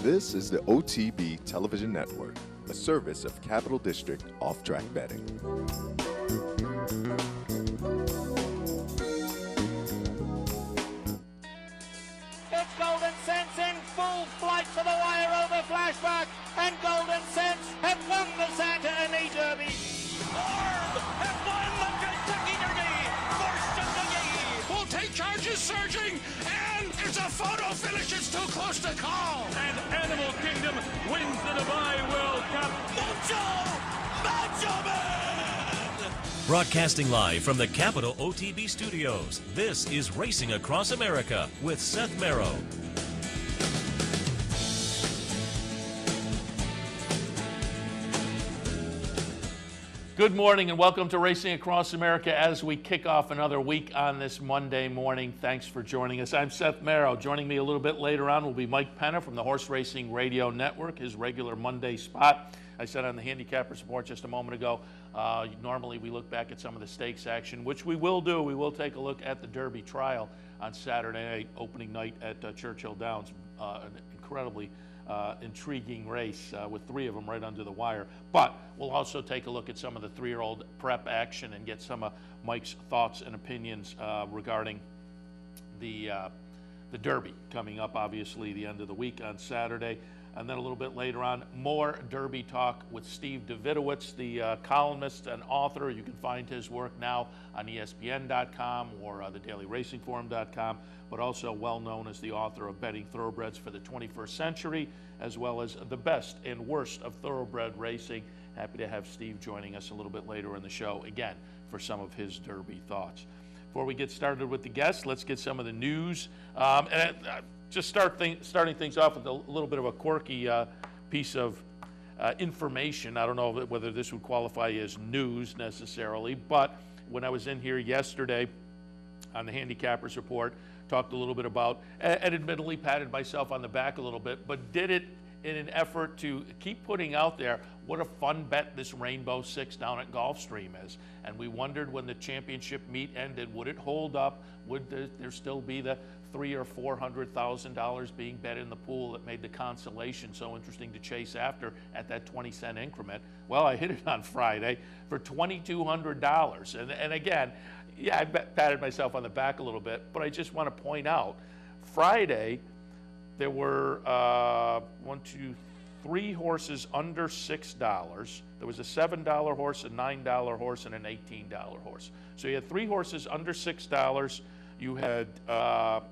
This is the OTB Television Network, a service of Capital District Off-Track Betting. It's Golden Sense in full flight for the wire over Flashback, and Golden Sense have won the Santa Ana Derby. Orb have won the Kentucky Derby. Force will take charge is surging, and it's a photo finish. It's too close to call. And Animal Kingdom wins the Dubai World Cup. Macho Man! Broadcasting live from the Capital OTB studios, this is Racing Across America with Seth Merrow. Good morning and welcome to Racing Across America as we kick off another week on this Monday morning. Thanks for joining us. I'm Seth Merrow. Joining me a little bit later on will be Mike Penna from the Horse Racing Radio Network, his regular Monday spot. I said on the Handicappers Report just a moment ago, normally we look back at some of the stakes action, which we will do. We will take a look at the Derby trial on Saturday night, opening night at Churchill Downs. An incredibly intriguing race with three of them right under the wire. But we'll also take a look at some of the three-year-old prep action and get some of Mike's thoughts and opinions regarding the Derby coming up, obviously, the end of the week on Saturday. And then a little bit later on, more Derby talk with Steve Davidowitz, the columnist and author. You can find his work now on ESPN.com or thedailyracingforum.com, but also well known as the author of Betting Thoroughbreds for the 21st Century, as well as The Best and Worst of Thoroughbred Racing. Happy to have Steve joining us a little bit later in the show, again, for some of his Derby thoughts. Before we get started with the guests, let's get some of the news. Just starting things off with a little bit of a quirky piece of information. I don't know whether this would qualify as news necessarily, but when I was in here yesterday on the Handicappers Report, talked a little bit about, and admittedly patted myself on the back a little bit, but did it in an effort to keep putting out there what a fun bet this Rainbow Six down at Gulfstream is. And we wondered when the championship meet ended, would it hold up? Would there still be the $300,000 or $400,000 being bet in the pool that made the consolation so interesting to chase after at that 20-cent increment? Well, I hit it on Friday for $2,200. And again, yeah, I patted myself on the back a little bit, but I just want to point out, Friday, there were 3 horses under $6. There was a $7 horse, a $9 horse, and an $18 horse. So you had 3 horses under $6. You had 5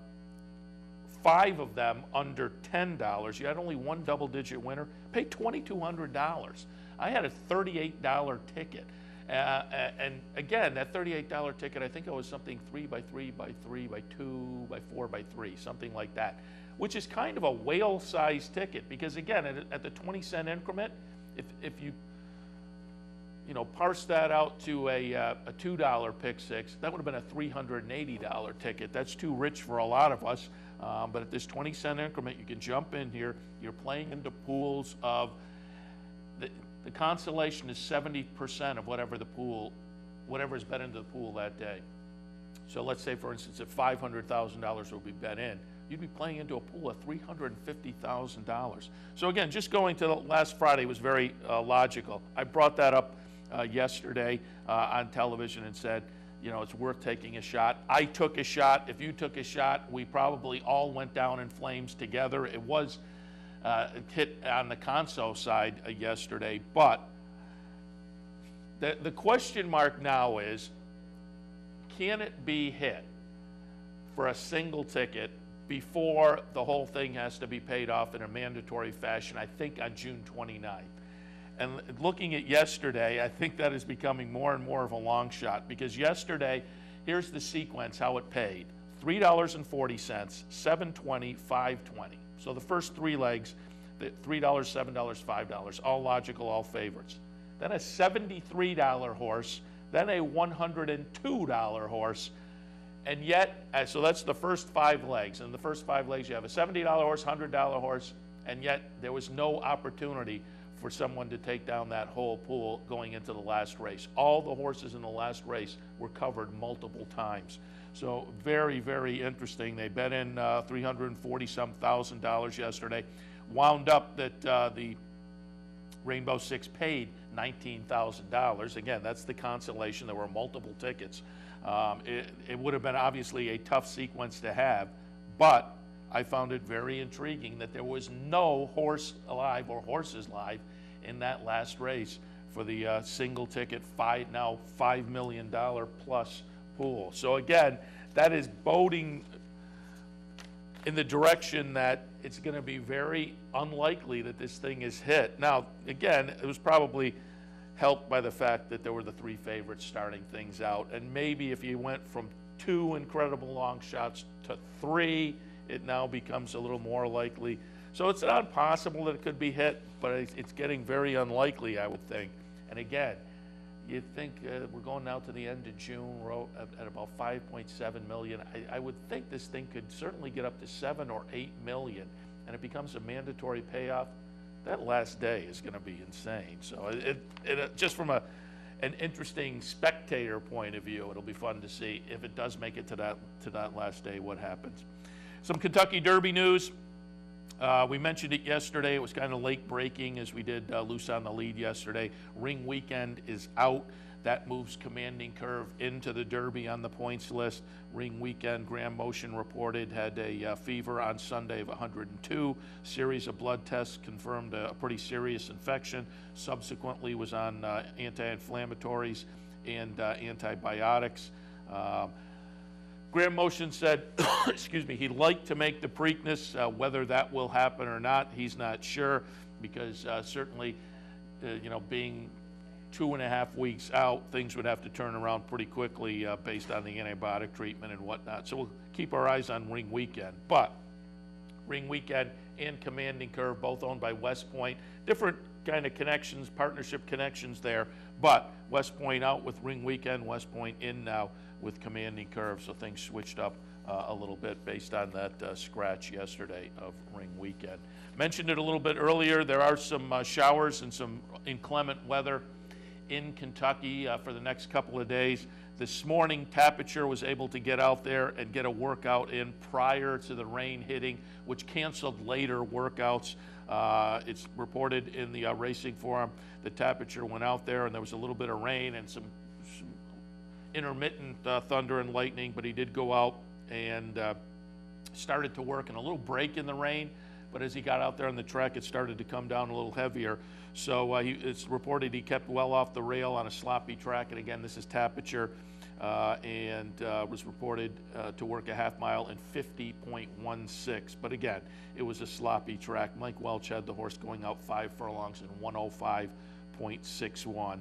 of them under $10. You had only 1 double-digit winner. Paid $2,200. I had a $38 ticket. And again, that $38 ticket, I think it was something 3 by 3 by 3 by 2 by 4 by 3, something like that, which is kind of a whale-sized ticket because, again, at the 20-cent increment, if you parse that out to a $2 pick six, that would have been a $380 ticket. That's too rich for a lot of us. But at this 20-cent increment, you can jump in here. You're playing into pools of the consolation is 70% of whatever is bet into the pool that day. So let's say, for instance, if $500,000 will be bet in, you'd be playing into a pool of $350,000. So again, just going to last Friday was very logical. I brought that up yesterday on television and said, it's worth taking a shot. I took a shot. If you took a shot, we probably all went down in flames together. It was hit on the conso side yesterday, but the question mark now is, can it be hit for a single ticket before the whole thing has to be paid off in a mandatory fashion, I think on June 29th. And looking at yesterday, I think that is becoming more and more of a long shot because yesterday, here's the sequence, how it paid. $3.40, $7.20, $5.20. So the first 3 legs, $3, $7, $5, all logical, all favorites. Then a $73 horse, then a $102 horse, and yet, so that's the first 5 legs. And the first 5 legs, you have a $70 horse, $100 horse, and yet there was no opportunity for someone to take down that whole pool going into the last race. All the horses in the last race were covered multiple times. So very, very interesting. They bet in $340-some thousand yesterday. Wound up that the Rainbow Six paid $19,000. Again, that's the consolation. There were multiple tickets. It would have been obviously a tough sequence to have, but I found it very intriguing that there was no horse alive or horses live in that last race for the single ticket, now $5 million plus pool. So again, that is boding in the direction that it's going to be very unlikely that this thing is hit. Now, again, it was probably helped by the fact that there were the three favorites starting things out, and maybe if you went from 2 incredible long shots to 3, it now becomes a little more likely. So it's not impossible that it could be hit, but it's getting very unlikely, I would think. And again, you think we're going now to the end of June, we're at about 5.7 million. I would think this thing could certainly get up to 7 or 8 million, and it becomes a mandatory payoff. That last day is going to be insane. So it just from an interesting spectator point of view, it'll be fun to see if it does make it to that last day, what happens. Some Kentucky Derby news. We mentioned it yesterday. It was kind of late breaking as we did Loose on the Lead yesterday. Ring Weekend is out. That moves Commanding Curve into the Derby on the points list. Ring Weekend, Graham Motion reported, had a fever on Sunday of 102. Series of blood tests confirmed a pretty serious infection. Subsequently was on anti-inflammatories and antibiotics. Graham Motion said, excuse me, he'd like to make the Preakness. Whether that will happen or not, he's not sure, because certainly, being 2.5 weeks out, things would have to turn around pretty quickly based on the antibiotic treatment and whatnot. So we'll keep our eyes on Ring Weekend. But Ring Weekend and Commanding Curve, both owned by West Point, different kind of connections, partnership connections there. But West Point out with Ring Weekend, West Point in now with Commanding Curve. So things switched up a little bit based on that scratch yesterday of Ring Weekend. Mentioned it a little bit earlier. There are some showers and some inclement weather in Kentucky for the next couple of days. This morning, Tapiture was able to get out there and get a workout in prior to the rain hitting, which canceled later workouts. It's reported in the Racing Forum that Tapiture went out there and there was a little bit of rain and some intermittent thunder and lightning, but he did go out and started to work in a little break in the rain. But as he got out there on the track, it started to come down a little heavier. So it's reported he kept well off the rail on a sloppy track. And again, this is Tapiture, and was reported to work a half mile in 50.16. But again, it was a sloppy track. Mike Welch had the horse going out 5 furlongs in 105.61.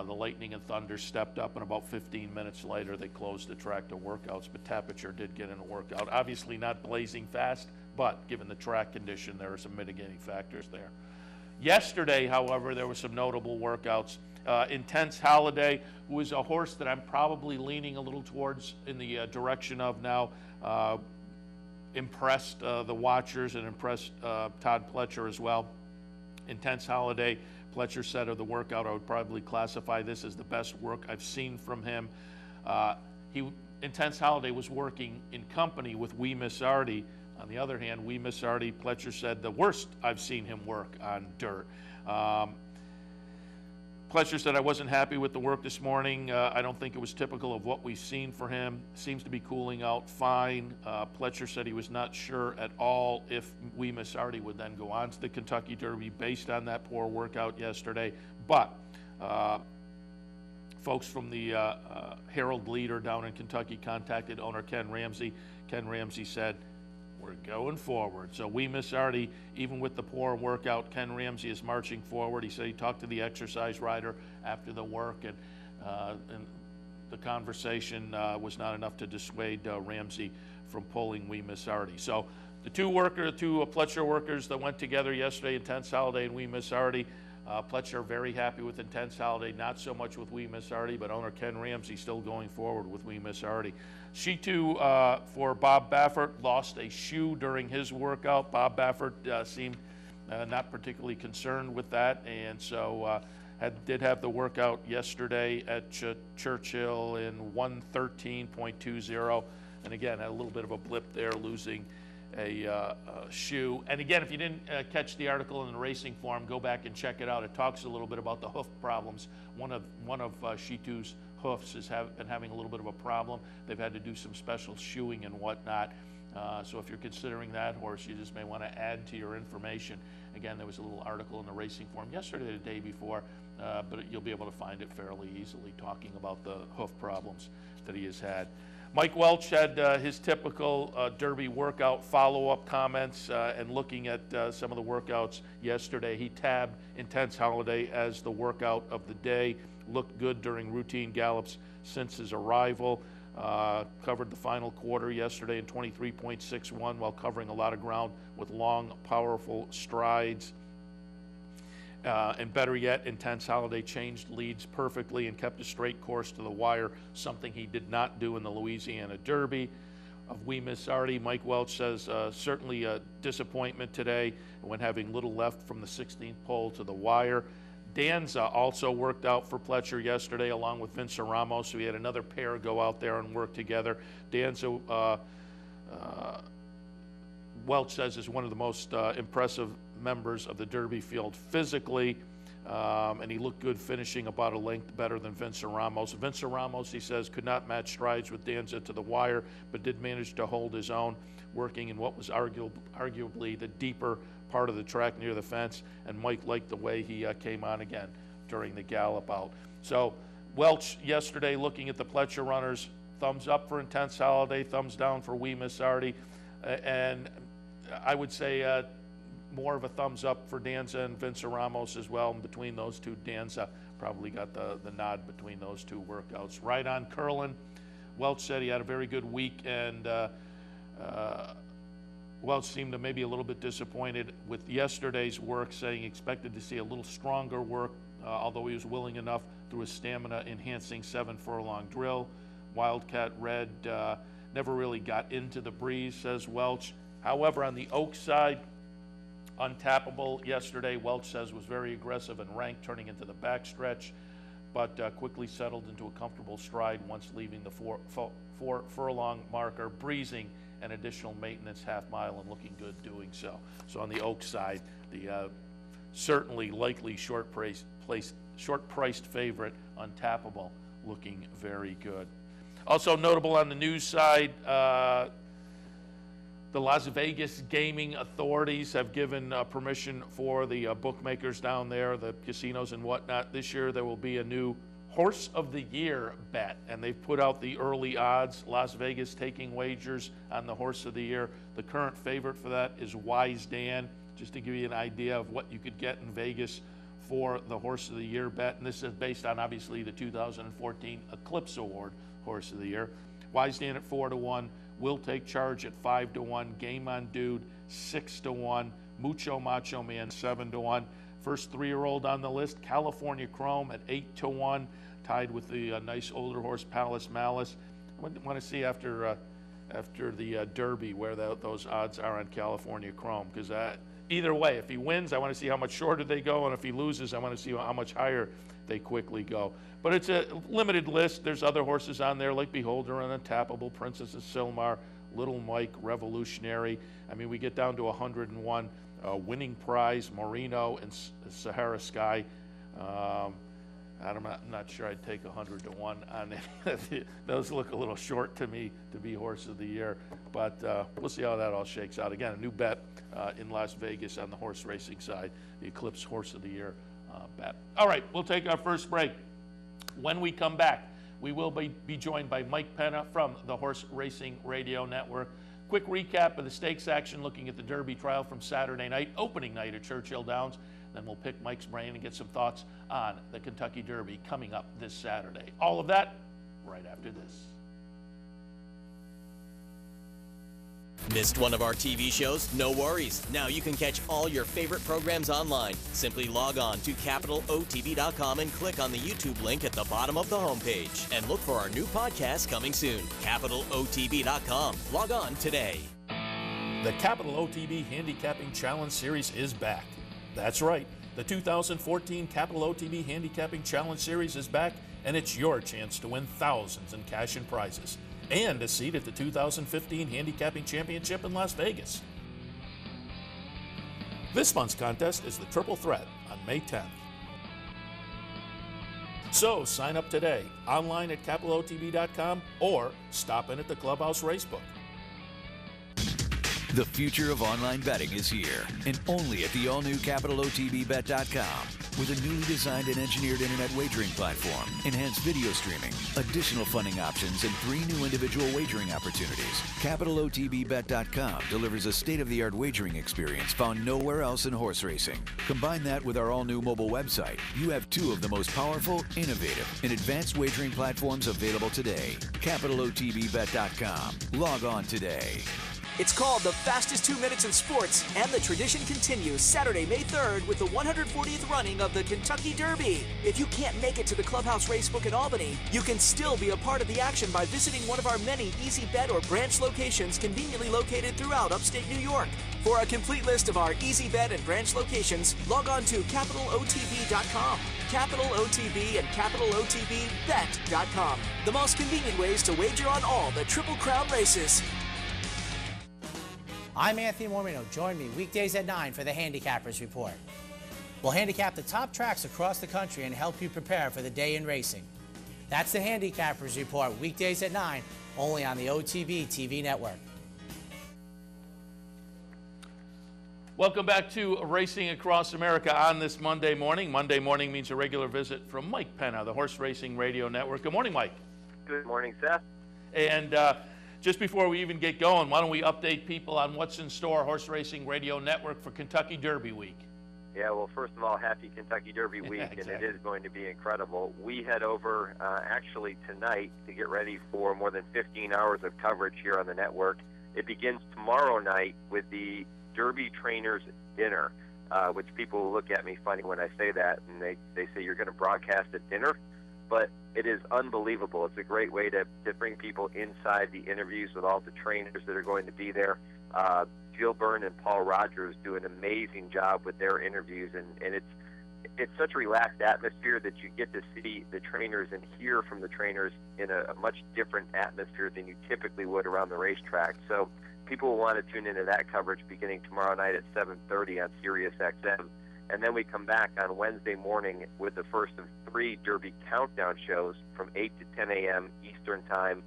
The lightning and thunder stepped up, and about 15 minutes later, they closed the track to workouts. But Tapiture did get in a workout. Obviously not blazing fast, but given the track condition, there are some mitigating factors there. Yesterday, however, there were some notable workouts. Intense Holiday, who is a horse that I'm probably leaning a little towards in the direction of now, impressed the watchers and impressed Todd Pletcher as well. Intense Holiday, Pletcher said of the workout, I would probably classify this as the best work I've seen from him. Intense Holiday was working in company with Wee Miss Artie. On the other hand, Wee Miss Artie, Pletcher said, the worst I've seen him work on dirt. Pletcher said, I wasn't happy with the work this morning. I don't think it was typical of what we've seen for him. Seems to be cooling out fine. Pletcher said he was not sure at all if Wee Miss Artie would then go on to the Kentucky Derby based on that poor workout yesterday. But folks from the Herald Leader down in Kentucky contacted owner Ken Ramsey. Ken Ramsey said, we're going forward. So Wee Miss Artie, even with the poor workout, Ken Ramsey is marching forward. He said he talked to the exercise rider after the work, and the conversation was not enough to dissuade Ramsey from pulling Wee Miss Artie. So the two Pletcher workers that went together yesterday, Intense Holiday and Wee Miss Artie, Pletcher very happy with Intense Holiday, not so much with Wee Miss Artie, but owner Ken Ramsey still going forward with Wee Miss Artie. She too, for Bob Baffert, lost a shoe during his workout. Bob Baffert seemed not particularly concerned with that, and so did have the workout yesterday at Churchill in 1:13.20, and again had a little bit of a blip there, losing a shoe. And again, if you didn't catch the article in the Racing Forum, go back and check it out. It talks a little bit about the hoof problems. One of Shitu's hoofs has been having a little bit of a problem. They've had to do some special shoeing and whatnot. So if you're considering that horse, you just may want to add to your information. Again, there was a little article in the Racing Forum yesterday or the day before, but you'll be able to find it fairly easily, talking about the hoof problems that he has had. Mike Welch had his typical Derby workout follow-up comments, and looking at some of the workouts yesterday, he tabbed Intense Holiday as the workout of the day. Looked good during routine gallops since his arrival. Covered the final quarter yesterday in 23.61 while covering a lot of ground with long, powerful strides. And better yet, Intense Holiday changed leads perfectly and kept a straight course to the wire, something he did not do in the Louisiana Derby. Of We Miss Artie, Mike Welch says certainly a disappointment today when having little left from the 16th pole to the wire. Danza also worked out for Pletcher yesterday along with Vince Ramos, so we had another pair go out there and work together. Danza, Welch says, is one of the most impressive members of the Derby field physically, and he looked good finishing about a length better than Vince Ramos. Vince Ramos, he says, could not match strides with Danza to the wire, but did manage to hold his own, working in what was arguably the deeper part of the track near the fence, and Mike liked the way he came on again during the gallop out. So Welch yesterday, looking at the Pletcher runners, thumbs up for Intense Holiday, thumbs down for We Miss Artie, and I would say more of a thumbs up for Danza and Vince Ramos as well. And between those two, Danza probably got the nod between those two workouts. Right on Curlin, Welch said he had a very good week, and Welch seemed to maybe a little bit disappointed with yesterday's work, saying he expected to see a little stronger work, although he was willing enough through a stamina-enhancing 7-furlong drill. Wildcat Red never really got into the breeze, says Welch. However, on the Oak side, Untappable yesterday, Welch says, was very aggressive and ranked, turning into the backstretch, but quickly settled into a comfortable stride once leaving the four furlong marker, breezing an additional maintenance half-mile and looking good doing so. So on the Oak side, the certainly likely short-priced favorite, Untappable, looking very good. Also notable on the news side, the Las Vegas gaming authorities have given permission for the bookmakers down there, the casinos and whatnot. This year there will be a new Horse of the Year bet, and they've put out the early odds. Las Vegas taking wagers on the Horse of the Year. The current favorite for that is Wise Dan, just to give you an idea of what you could get in Vegas for the Horse of the Year bet. And this is based on, obviously, the 2014 Eclipse Award Horse of the Year. Wise Dan at 4-1. Will Take Charge at 5-1. Game On Dude 6-1. Mucho Macho Man 7-1. First 3-year-old on the list, California Chrome at 8-1, tied with the nice older horse Palace Malice. I want to see after the Derby where those odds are on California Chrome, because either way, if he wins, I want to see how much shorter they go, and if he loses, I want to see how much higher they quickly go. But it's a limited list. There's other horses on there like Beholder and Untappable, Princess of Silmar, Little Mike, Revolutionary. I mean, we get down to 101. Winning Prize, Marino, and Sahara Sky. I'm not sure I'd take 100-1 on it. Those look a little short to me to be Horse of the Year, but we'll see how that all shakes out. Again, a new bet in Las Vegas on the horse racing side, the Eclipse Horse of the Year bet. All right, we'll take our first break. When we come back, we will be joined by Mike Penna from the Horse Racing Radio Network. Quick recap of the stakes action, looking at the Derby trial from Saturday night, opening night at Churchill Downs. Then we'll pick Mike's brain and get some thoughts on the Kentucky Derby coming up this Saturday. All of that right after this. Missed one of our TV shows? No worries. Now you can catch all your favorite programs online. Simply log on to CapitalOTB.com and click on the YouTube link at the bottom of the homepage. And look for our new podcast coming soon. CapitalOTB.com. Log on today. The Capital OTB Handicapping Challenge Series is back. That's right, the 2014 Capital OTB Handicapping Challenge Series is back, and it's your chance to win thousands in cash and prizes, and a seat at the 2015 Handicapping Championship in Las Vegas. This month's contest is the Triple Threat on May 10th. So sign up today, online at capitalotb.com, or stop in at the Clubhouse Racebook. The future of online betting is here, and only at the all-new CapitalOTBBet.com. With a newly designed and engineered internet wagering platform, enhanced video streaming, additional funding options, and 3 new individual wagering opportunities, CapitalOTBBet.com delivers a state-of-the-art wagering experience found nowhere else in horse racing. Combine that with our all-new mobile website. You have 2 of the most powerful, innovative, and advanced wagering platforms available today. CapitalOTBBet.com. Log on today. It's called the fastest 2 minutes in sports, and the tradition continues Saturday, May 3rd with the 140th running of the Kentucky Derby. If you can't make it to the Clubhouse Racebook in Albany, you can still be a part of the action by visiting one of our many Easy Bet or branch locations conveniently located throughout upstate New York. For a complete list of our Easy Bet and branch locations, log on to CapitalOTB.com. Capital OTB and CapitalOTBBet.com. The most convenient ways to wager on all the Triple Crown races. I'm Anthony Mormino. Join me weekdays at 9 for the Handicappers Report. We'll handicap the top tracks across the country and help you prepare for the day in racing. That's the Handicappers Report, weekdays at 9, only on the OTB TV network. Welcome back to Racing Across America on this Monday morning. Monday morning means a regular visit from Mike Penna, the Horse Racing Radio Network. Good morning, Mike. Good morning, Seth. And just before we even get going, why don't we update people on what's in store, Horse Racing Radio Network, for Kentucky Derby Week? Yeah, well, first of all, happy Kentucky Derby Week, exactly. And it is going to be incredible. We head over actually tonight to get ready for more than 15 hours of coverage here on the network. It begins tomorrow night with the Derby Trainers Dinner, which people will look at me funny when I say that, and they say, you're going to broadcast at dinner? But it is unbelievable. It's a great way to bring people inside the interviews with all the trainers that are going to be there. Jill Byrne and Paul Rogers do an amazing job with their interviews, and it's such a relaxed atmosphere that you get to see the trainers and hear from the trainers in a much different atmosphere than you typically would around the racetrack. So people will want to tune into that coverage beginning tomorrow night at 7:30 on Sirius XM. And then we come back on Wednesday morning with the first of 3 Derby countdown shows from 8 to 10 a.m. Eastern Time.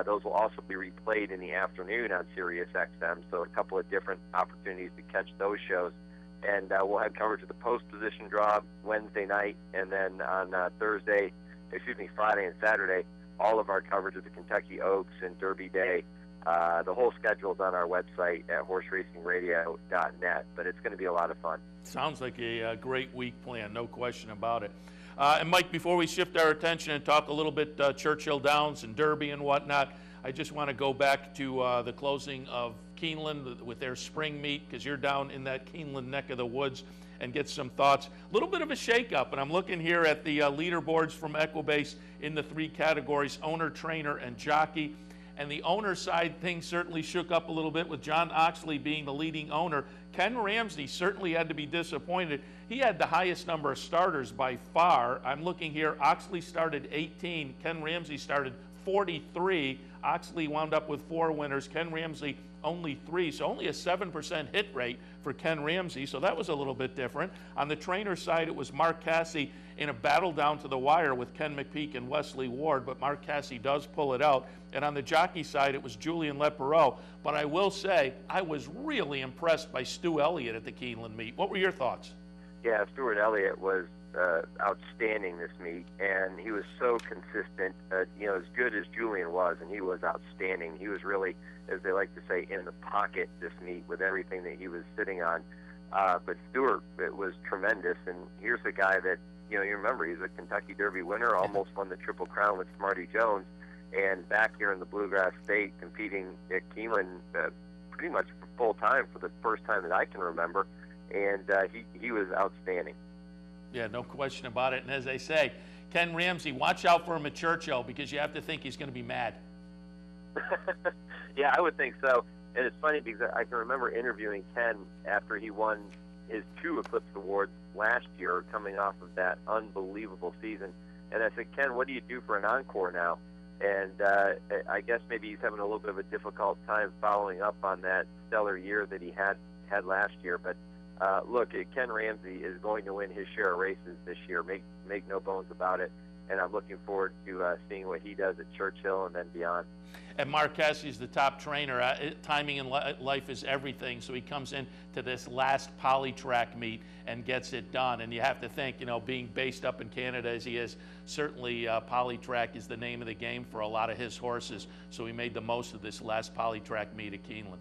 Those will also be replayed in the afternoon on Sirius XM, so a couple of different opportunities to catch those shows. And we'll have coverage of the post-position draw Wednesday night, and then on Friday and Saturday, all of our coverage of the Kentucky Oaks and Derby Day. The whole schedule is on our website at horseracingradio.net, but it's going to be a lot of fun. Sounds like a great week plan, no question about it. And Mike, before we shift our attention and talk a little bit Churchill Downs and Derby and whatnot, I just want to go back to the closing of Keeneland with their spring meet, because you're down in that Keeneland neck of the woods, and get some thoughts. A little bit of a shakeup, and I'm looking here at the leaderboards from Equibase in the 3 categories, owner, trainer, and jockey. And the owner side, things certainly shook up a little bit with John Oxley being the leading owner. Ken Ramsey certainly had to be disappointed. He had the highest number of starters by far. I'm looking here, Oxley started 18, Ken Ramsey started 43. Oxley wound up with 4 winners, Ken Ramsey only 3, so only a 7% hit rate for Ken Ramsey, so that was a little bit different. On the trainer side, it was Mark Casse in a battle down to the wire with Ken McPeak and Wesley Ward, but Mark Casse does pull it out. And on the jockey side, it was Julian Lepereau. But I will say, I was really impressed by Stu Elliott at the Keeneland meet. What were your thoughts? Yeah, Stuart Elliott was outstanding this meet, and he was so consistent, as good as Julian was, and he was outstanding. He was really, as they like to say, in the pocket this meet with everything that he was sitting on. But Stuart, it was tremendous, and here's a guy that, you remember, he's a Kentucky Derby winner, almost won the Triple Crown with Smarty Jones, and back here in the Bluegrass State competing at Keeneland pretty much full time for the first time that I can remember, and he was outstanding. Yeah, no question about it. And as I say, Ken Ramsey, watch out for him at Churchill, because you have to think he's going to be mad. Yeah, I would think so. And it's funny because I can remember interviewing Ken after he won his 2 Eclipse Awards last year, coming off of that unbelievable season. And I said, Ken, what do you do for an encore now? And I guess maybe he's having a little bit of a difficult time following up on that stellar year that he had last year. But look, Ken Ramsey is going to win his share of races this year. Make no bones about it. And I'm looking forward to seeing what he does at Churchill and then beyond. And Mark Cassidy is the top trainer. Timing in life is everything. So he comes in to this last Polytrack meet and gets it done. And you have to think, you know, being based up in Canada as he is, certainly Polytrack is the name of the game for a lot of his horses. So he made the most of this last Polytrack meet at Keeneland.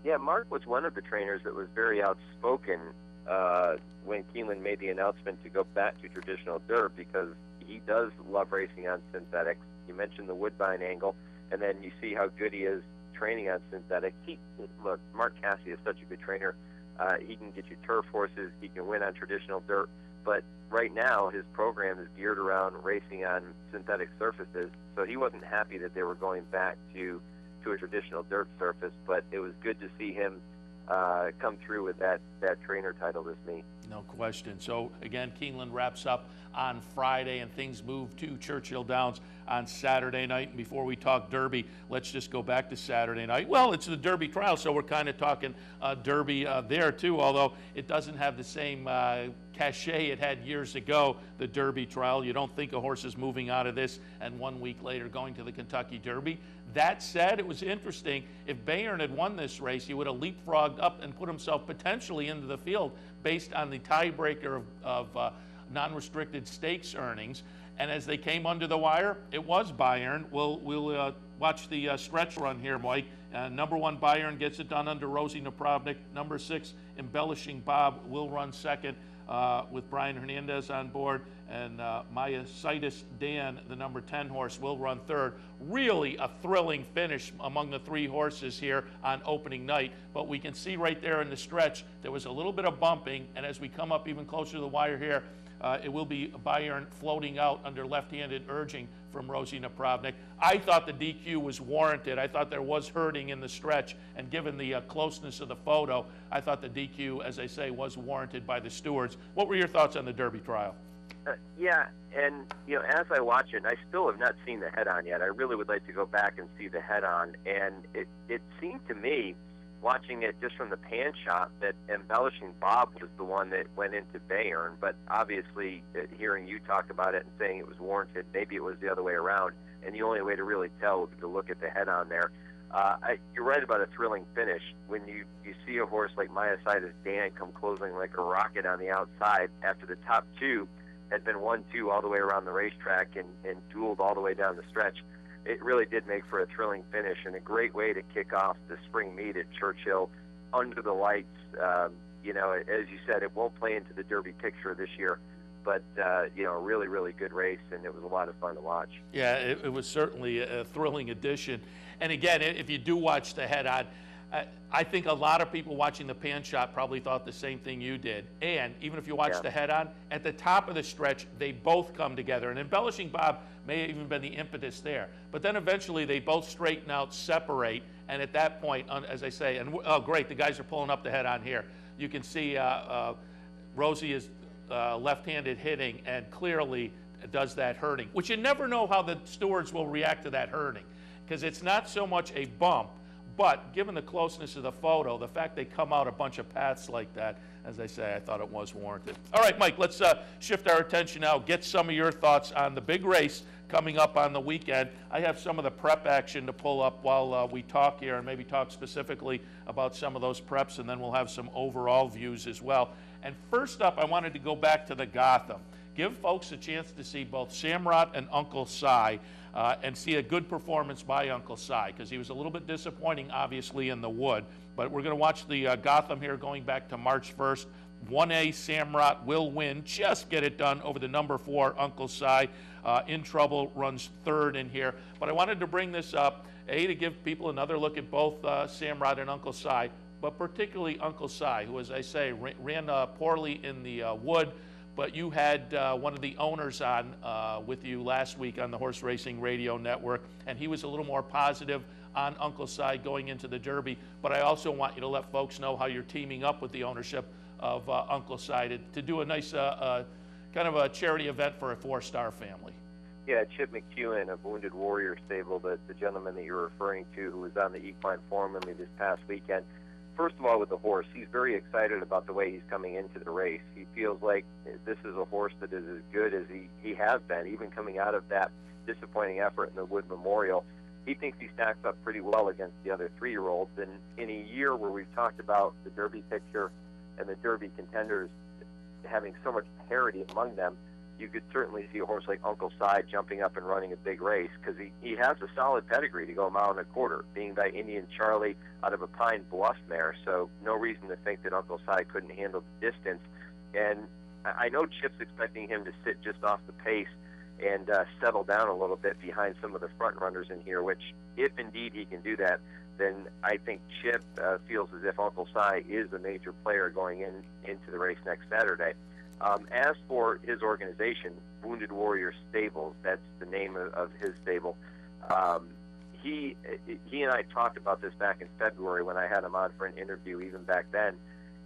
Yeah, Mark was one of the trainers that was very outspoken when Keeneland made the announcement to go back to traditional dirt, because he does love racing on synthetics. You mentioned the Woodbine angle, and then you see how good he is training on synthetic. Look, Mark Cassidy is such a good trainer. He can get you turf horses. He can win on traditional dirt. But right now, his program is geared around racing on synthetic surfaces. So he wasn't happy that they were going back to a traditional dirt surface. But it was good to see him come through with that trainer title this meet. No question. So again, Keeneland wraps up on Friday, and things move to Churchill Downs on Saturday night. And before we talk Derby, let's just go back to Saturday night. Well, it's the Derby trial, so we're kind of talking Derby there too, although it doesn't have the same cachet it had years ago, the Derby trial. You don't think a horse is moving out of this and 1 week later going to the Kentucky Derby. That said, it was interesting. If Bayern had won this race, he would have leapfrogged up and put himself potentially into the field based on the tiebreaker of non-restricted stakes earnings. And as they came under the wire, it was Bayern. We'll watch the stretch run here, Mike. Number 1, Bayern gets it done under Rosie Napravnik. Number 6, Embellishing Bob will run second with Brian Hernandez on board. And Myositis Dan, the number 10 horse, will run third. Really a thrilling finish among the 3 horses here on opening night. But we can see right there in the stretch, there was a little bit of bumping. And as we come up even closer to the wire here, it will be Bayern floating out under left-handed urging from Rosie Napravnik. I thought the DQ was warranted. I thought there was hurting in the stretch, and given the closeness of the photo, I thought the DQ, as I say, was warranted by the stewards. What were your thoughts on the Derby trial? Yeah, and you know, as I watch it, I still have not seen the head-on yet. I really would like to go back and see the head-on, and it seemed to me, watching it just from the pan shot, that Embellishing Bob was the one that went into Bayern, but obviously hearing you talk about it and saying it was warranted, maybe it was the other way around, and the only way to really tell would be to look at the head-on there. You're right about a thrilling finish. When you see a horse like Myositis Dan come closing like a rocket on the outside after the top 2 had been 1-2 all the way around the racetrack and dueled all the way down the stretch, it really did make for a thrilling finish and a great way to kick off the spring meet at Churchill under the lights. You know, as you said, it won't play into the Derby picture this year, but, you know, a really, really good race, and it was a lot of fun to watch. Yeah, it was certainly a thrilling addition. And again, if you do watch the head-on, I think a lot of people watching the pan shot probably thought the same thing you did. And even if you watch the head-on, at the top of the stretch, they both come together. And Embellishing Bob may have even been the impetus there. But then eventually they both straighten out, separate, and at that point, as I say, and oh great, the guys are pulling up the head-on here. You can see Rosie is left-handed hitting and clearly does that hurting, which you never know how the stewards will react to that hurting, because it's not so much a bump, but given the closeness of the photo, the fact they come out a bunch of paths like that, as I say, I thought it was warranted. All right, Mike, let's shift our attention now, get some of your thoughts on the big race coming up on the weekend. I have some of the prep action to pull up while we talk here, and maybe talk specifically about some of those preps, and then we'll have some overall views as well. And first up, I wanted to go back to the Gotham. Give folks a chance to see both Samrat and Uncle Si, and see a good performance by Uncle Si, because he was a little bit disappointing, obviously, in the Wood. But we're going to watch the Gotham here going back to March 1st. 1A Samrat will win. Just get it done over the number 4 Uncle Si. In Trouble runs third in here. But I wanted to bring this up, A, to give people another look at both Samrat and Uncle Si, but particularly Uncle Si, who, as I say, ran poorly in the Wood. But you had one of the owners on with you last week on the Horse Racing Radio Network, and he was a little more positive on Uncle Si going into the Derby. But I also want you to let folks know how you're teaming up with the ownership of Uncle Si to do a nice kind of a charity event for a 4-star family. Yeah, Chip McEwen of Wounded Warrior Stable, the gentleman that you're referring to, who was on the Equine Forum with me this past weekend. First of all, with the horse, he's very excited about the way he's coming into the race. He feels like this is a horse that is as good as he has been, even coming out of that disappointing effort in the Wood Memorial. He thinks he stacks up pretty well against the other 3-year-olds. And in a year where we've talked about the Derby picture and the Derby contenders having so much parity among them, you could certainly see a horse like Uncle Si jumping up and running a big race, because he has a solid pedigree to go 1.25 miles, being by Indian Charlie out of a Pine Bluff mare. So no reason to think that Uncle Si couldn't handle the distance. And I know Chip's expecting him to sit just off the pace and settle down a little bit behind some of the front runners in here, which if indeed he can do that, then I think Chip feels as if Uncle Si is a major player going into the race next Saturday. As for his organization, Wounded Warrior Stables, that's the name of his stable. He and I talked about this back in February when I had him on for an interview. Even back then,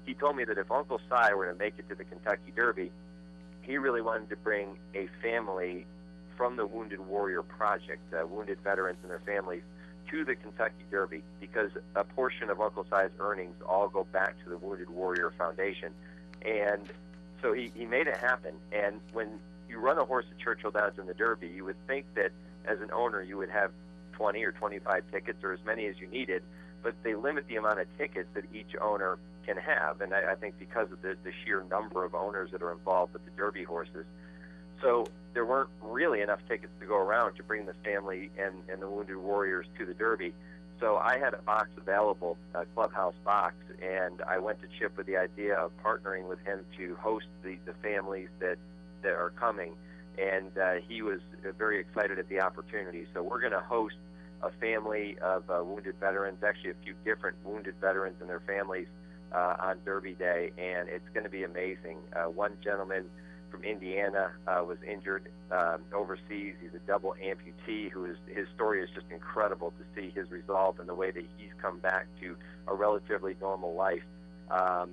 he told me that if Uncle Si were to make it to the Kentucky Derby, he really wanted to bring a family from the Wounded Warrior Project, wounded veterans and their families, to the Kentucky Derby, because a portion of Uncle Si's earnings all go back to the Wounded Warrior Foundation. And so he made it happen. And when you run a horse at Churchill Downs in the Derby, you would think that as an owner you would have 20 or 25 tickets, or as many as you needed, but they limit the amount of tickets that each owner can have. And I think because of the sheer number of owners that are involved with the Derby horses. So there weren't really enough tickets to go around to bring the family and the Wounded Warriors to the Derby. So I had a box available, a clubhouse box, and I went to Chip with the idea of partnering with him to host the families that are coming, and he was very excited at the opportunity. So we're going to host a family of wounded veterans, actually a few different wounded veterans and their families on Derby Day, and it's going to be amazing. One gentleman from Indiana was injured overseas. He's a double amputee his story is just incredible to see his resolve and the way that he's come back to a relatively normal life. All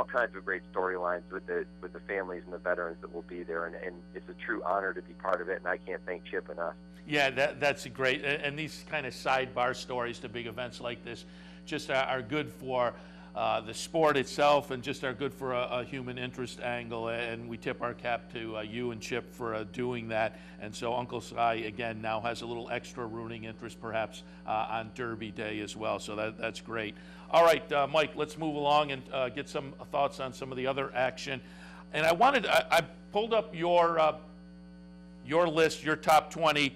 kinds of great storylines with the families and the veterans that will be there, and it's a true honor to be part of it, and I can't thank Chip enough. Yeah, that's great, and these kind of sidebar stories to big events like this just are good for the sport itself, and just are good for a human interest angle, and we tip our cap to you and Chip for doing that. And so Uncle Si, again, now has a little extra rooting interest perhaps on Derby Day as well, so that's great. All right, Mike, let's move along and get some thoughts on some of the other action. And I pulled up your list, your top 20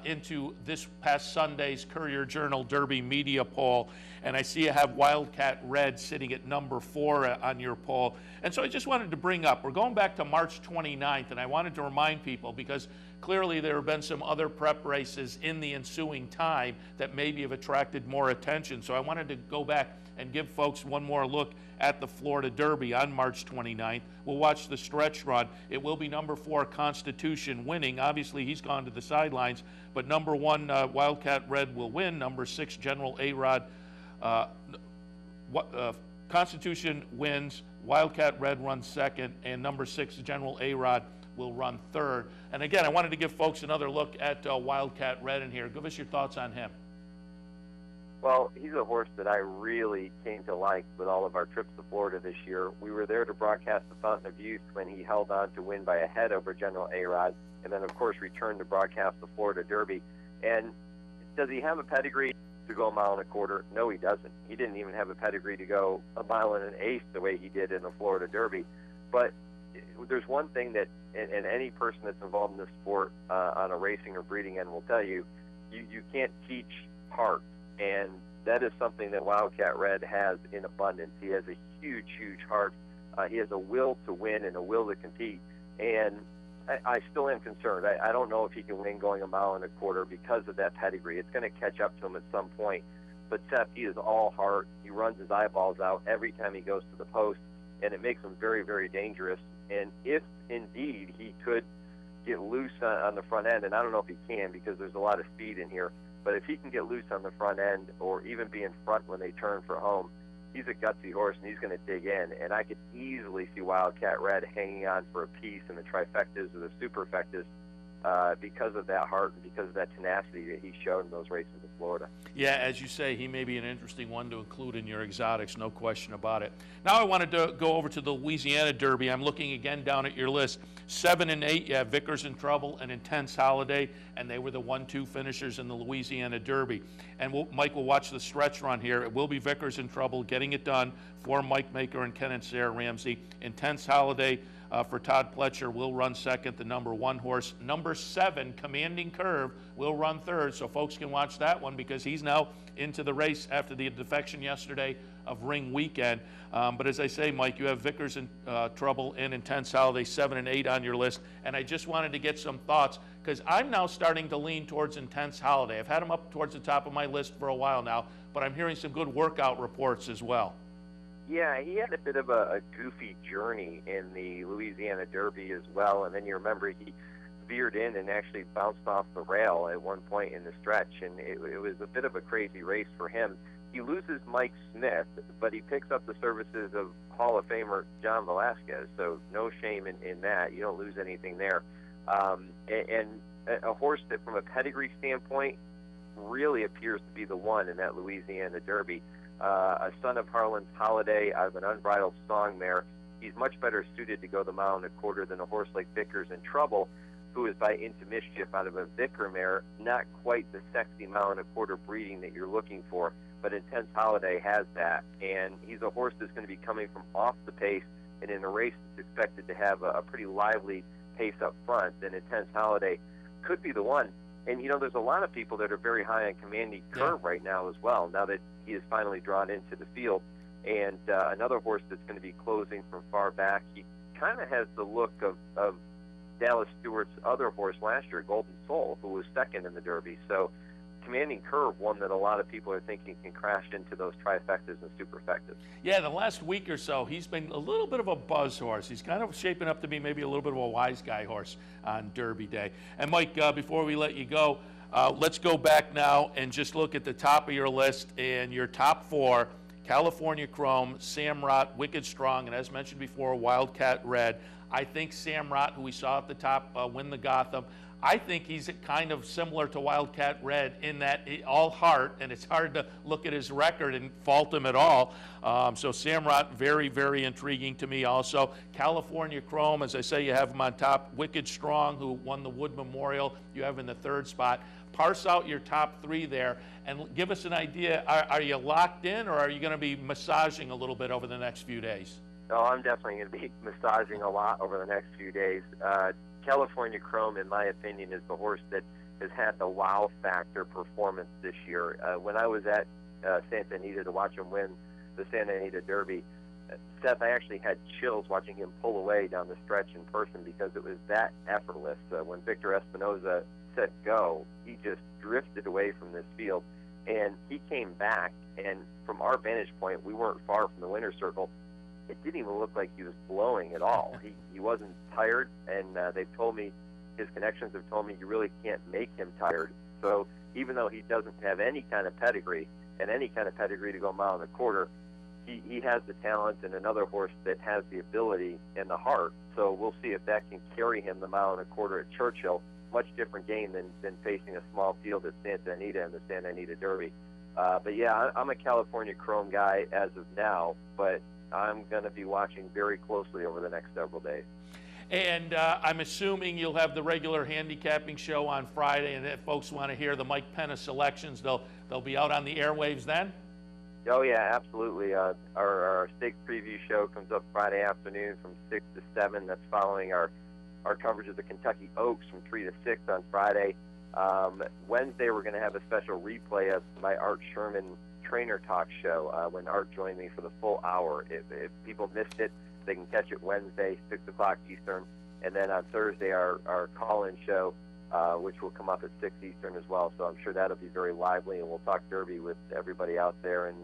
into this past Sunday's Courier Journal Derby media poll, and I see you have Wildcat Red sitting at number 4 on your poll. And so I just wanted to bring up, we're going back to March 29th, and I wanted to remind people, because clearly there have been some other prep races in the ensuing time that maybe have attracted more attention. So I wanted to go back and give folks one more look at the Florida Derby on March 29th. We'll watch the stretch run. It will be number 4 Constitution winning. Obviously, he's gone to the sidelines, but number 1 Wildcat Red will win. Number 6 General A-Rod. Constitution wins. Wildcat Red runs second, and number 6 General A-Rod will run third. And again, I wanted to give folks another look at Wildcat Red in here. Give us your thoughts on him. Well, he's a horse that I really came to like with all of our trips to Florida this year. We were there to broadcast the Fountain of Youth when he held on to win by a head over General A-Rod, and then, of course, returned to broadcast the Florida Derby. And does he have a pedigree to go 1.25 miles? No, he doesn't. He didn't even have a pedigree to go 1 1/8 the way he did in the Florida Derby. But there's one thing that, and any person that's involved in this sport on a racing or breeding end will tell you, you can't teach heart. And that is something that Wildcat Red has in abundance. He has a huge, huge heart. He has a will to win and a will to compete. And I still am concerned. I don't know if he can win going 1.25 miles because of that pedigree. It's going to catch up to him at some point. But Seth, he is all heart. He runs his eyeballs out every time he goes to the post, and it makes him very, very dangerous. And if indeed he could get loose on the front end, and I don't know if he can because there's a lot of speed in here, But if he can get loose on the front end or even be in front when they turn for home, he's a gutsy horse, and he's going to dig in. And I could easily see Wildcat Red hanging on for a piece in the trifectas or the superfectas because of that heart and because of that tenacity that he showed in those races in Florida. Yeah, as you say, he may be an interesting one to include in your exotics, no question about it. Now I wanted to go over to the Louisiana Derby. I'm looking again down at your list. 7 and 8, you have Vickers in Trouble and Intense Holiday, and they were the 1-2 finishers in the Louisiana Derby. And Mike will watch the stretch run here. It will be Vickers in Trouble getting it done for Mike Maker and Kenneth Sarah Ramsey. Intense Holiday for Todd Pletcher will run second, the number 1 horse. Number 7, Commanding Curve, will run third, so folks can watch that one because he's now into the race after the defection yesterday of Ring Weekend. But as I say, Mike, you have Vickers in Trouble and Intense Holiday, 7 and 8 on your list, and I just wanted to get some thoughts because I'm now starting to lean towards Intense Holiday. I've had him up towards the top of my list for a while now, but I'm hearing some good workout reports as well. Yeah, he had a bit of a goofy journey in the Louisiana Derby as well, and then you remember he veered in and actually bounced off the rail at one point in the stretch, and it was a bit of a crazy race for him. He loses Mike Smith, but he picks up the services of Hall of Famer John Velasquez, so no shame in that. You don't lose anything there. And a horse that, from a pedigree standpoint, really appears to be the one in that Louisiana Derby. A son of Harlan's Holiday out of an Unbridled Song mare. He's much better suited to go the mile and a quarter than a horse like Vickers in Trouble, who is by Into Mischief out of a Vicker mare, not quite the sexy mile and a quarter breeding that you're looking for, but Intense Holiday has that, and he's a horse that's going to be coming from off the pace and in a race that's expected to have a pretty lively pace up front, and Intense Holiday could be the one. And, you know, there's a lot of people that are very high on Commanding Curve right now as well, now that he is finally drawn into the field. And another horse that's going to be closing from far back, he kind of has the look of Dallas Stewart's other horse last year, Golden Soul, who was second in the Derby. So Commanding Curve, one that a lot of people are thinking can crash into those trifectas and superfectas. Yeah, the last week or so, he's been a little bit of a buzz horse. He's kind of shaping up to be maybe a little bit of a wise guy horse on Derby Day. And Mike, before we let you go, let's go back now and just look at the top of your list and your top 4. California Chrome, Samrot, Wicked Strong, and as mentioned before, Wildcat Red. I think Samrot, who we saw at the top win the Gotham, I think he's kind of similar to Wildcat Red in that all heart, and it's hard to look at his record and fault him at all. So Samrot, very, very intriguing to me also. California Chrome, as I say, you have him on top. Wicked Strong, who won the Wood Memorial, you have in the 3rd spot. Parse out your top 3 there and give us an idea. Are you locked in, or are you going to be massaging a little bit over the next few days? No, I'm definitely going to be massaging a lot over the next few days. California Chrome, in my opinion, is the horse that has had the wow factor performance this year. When I was at Santa Anita to watch him win the Santa Anita Derby, Seth, I actually had chills watching him pull away down the stretch in person because it was that effortless. When Victor Espinoza said go, he just drifted away from this field, and he came back, and from our vantage point, we weren't far from the winner's circle. It didn't even look like he was blowing at all. He wasn't tired, and they've told me, his connections have told me, you really can't make him tired. So even though he doesn't have any kind of pedigree, and any kind of pedigree to go mile and a quarter, he has the talent and another horse that has the ability and the heart. So we'll see if that can carry him the mile and a quarter at Churchill. Much different game than facing a small field at Santa Anita in the Santa Anita Derby. But yeah, I'm a California Chrome guy as of now, but I'm going to be watching very closely over the next several days. And I'm assuming you'll have the regular handicapping show on Friday, and if folks want to hear the Mike Penna selections, they'll be out on the airwaves then? Oh, yeah, absolutely. Our stake preview show comes up Friday afternoon from 6 to 7. That's following our coverage of the Kentucky Oaks from 3 to 6 on Friday. Wednesday, we're going to have a special replay of my Art Sherman Trainer Talk show when Art joined me for the full hour. If people missed it, they can catch it Wednesday, 6 o'clock Eastern. And then on Thursday, our call-in show, which will come up at 6 Eastern as well. So I'm sure that'll be very lively, and we'll talk Derby with everybody out there in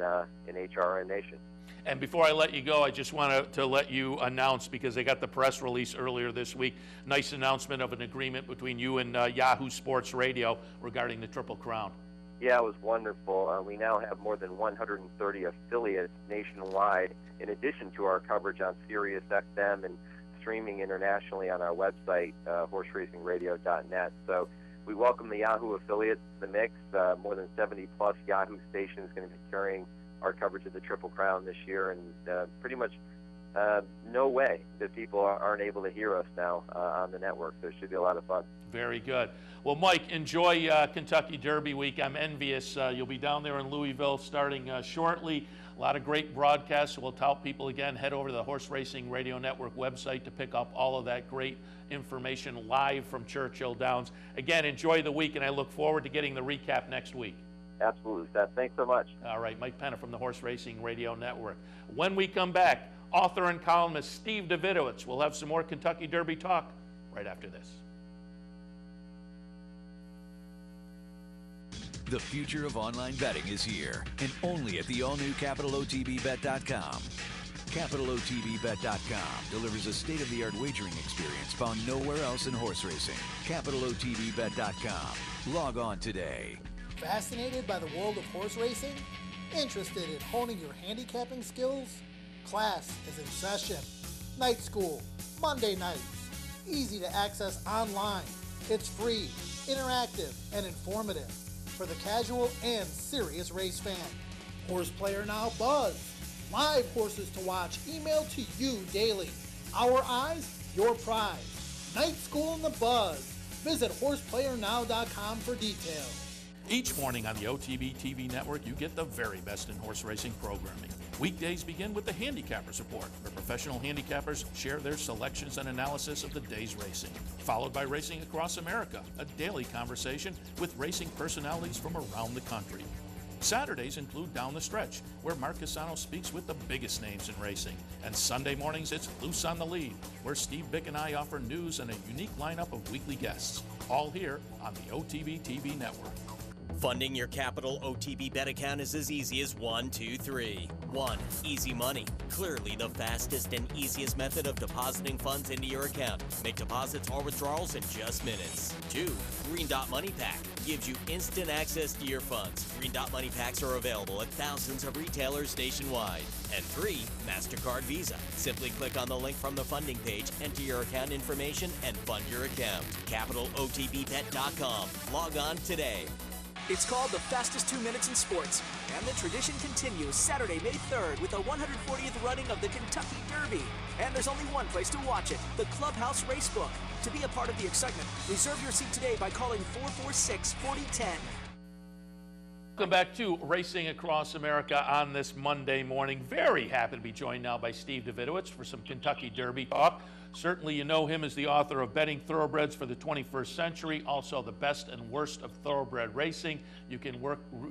HRN Nation. And before I let you go, I just want to let you announce, because they got the press release earlier this week, nice announcement of an agreement between you and Yahoo Sports Radio regarding the Triple Crown. Yeah, it was wonderful. We now have more than 130 affiliates nationwide, in addition to our coverage on Sirius XM and streaming internationally on our website, horseracingradio.net. So we welcome the Yahoo affiliates to the mix. More than 70-plus Yahoo stations going to be carrying our coverage of the Triple Crown this year, and pretty much no way that people aren't able to hear us now on the network, so it should be a lot of fun. Very good. Well, Mike, enjoy Kentucky Derby week. I'm envious. You'll be down there in Louisville starting shortly. A lot of great broadcasts. We'll tell people again, head over to the Horse Racing Radio Network website to pick up all of that great information live from Churchill Downs. Again, enjoy the week, and I look forward to getting the recap next week. Absolutely, Seth. Thanks so much. All right, Mike Penna from the Horse Racing Radio Network. When we come back, author and columnist Steve Davidowitz will have some more Kentucky Derby talk right after this. The future of online betting is here, and only at the all-new CapitalOTBBet.com. CapitalOTBBet.com delivers a state-of-the-art wagering experience found nowhere else in horse racing. CapitalOTBBet.com. Log on today. Fascinated by the world of horse racing? Interested in honing your handicapping skills? Class is in session. Night school, Monday nights. Easy to access online. It's free, interactive, and informative for the casual and serious race fan. Horse Player Now Buzz. Live horses to watch emailed to you daily. Our eyes, your prize. Night School in the Buzz. Visit horseplayernow.com for details. Each morning on the OTB TV network, you get the very best in horse racing programming. Weekdays begin with the Handicappers Report, where professional handicappers share their selections and analysis of the day's racing. Followed by Racing Across America, a daily conversation with racing personalities from around the country. Saturdays include Down the Stretch, where Mark Cassano speaks with the biggest names in racing. And Sunday mornings, it's Loose on the Lead, where Steve Bick and I offer news and a unique lineup of weekly guests. All here on the OTB TV network. Funding your Capital OTB bet account is as easy as 1, 2, 3. 1. Easy Money. Clearly the fastest and easiest method of depositing funds into your account. Make deposits or withdrawals in just minutes. 2. Green Dot Money Pack. Gives you instant access to your funds. Green Dot Money Packs are available at thousands of retailers nationwide. And 3. MasterCard Visa. Simply click on the link from the funding page, enter your account information, and fund your account. CapitalOTBBet.com. Log on today. It's called the fastest 2 minutes in sports, and the tradition continues Saturday, May 3rd with the 140th running of the Kentucky Derby. And there's only one place to watch it, the Clubhouse Racebook. To be a part of the excitement, reserve your seat today by calling 446-4010. Welcome back to Racing Across America on this Monday morning. Very happy to be joined now by Steve Davidowitz for some Kentucky Derby talk. Certainly you know him as the author of Betting Thoroughbreds for the 21st Century, also The Best and Worst of Thoroughbred Racing. You can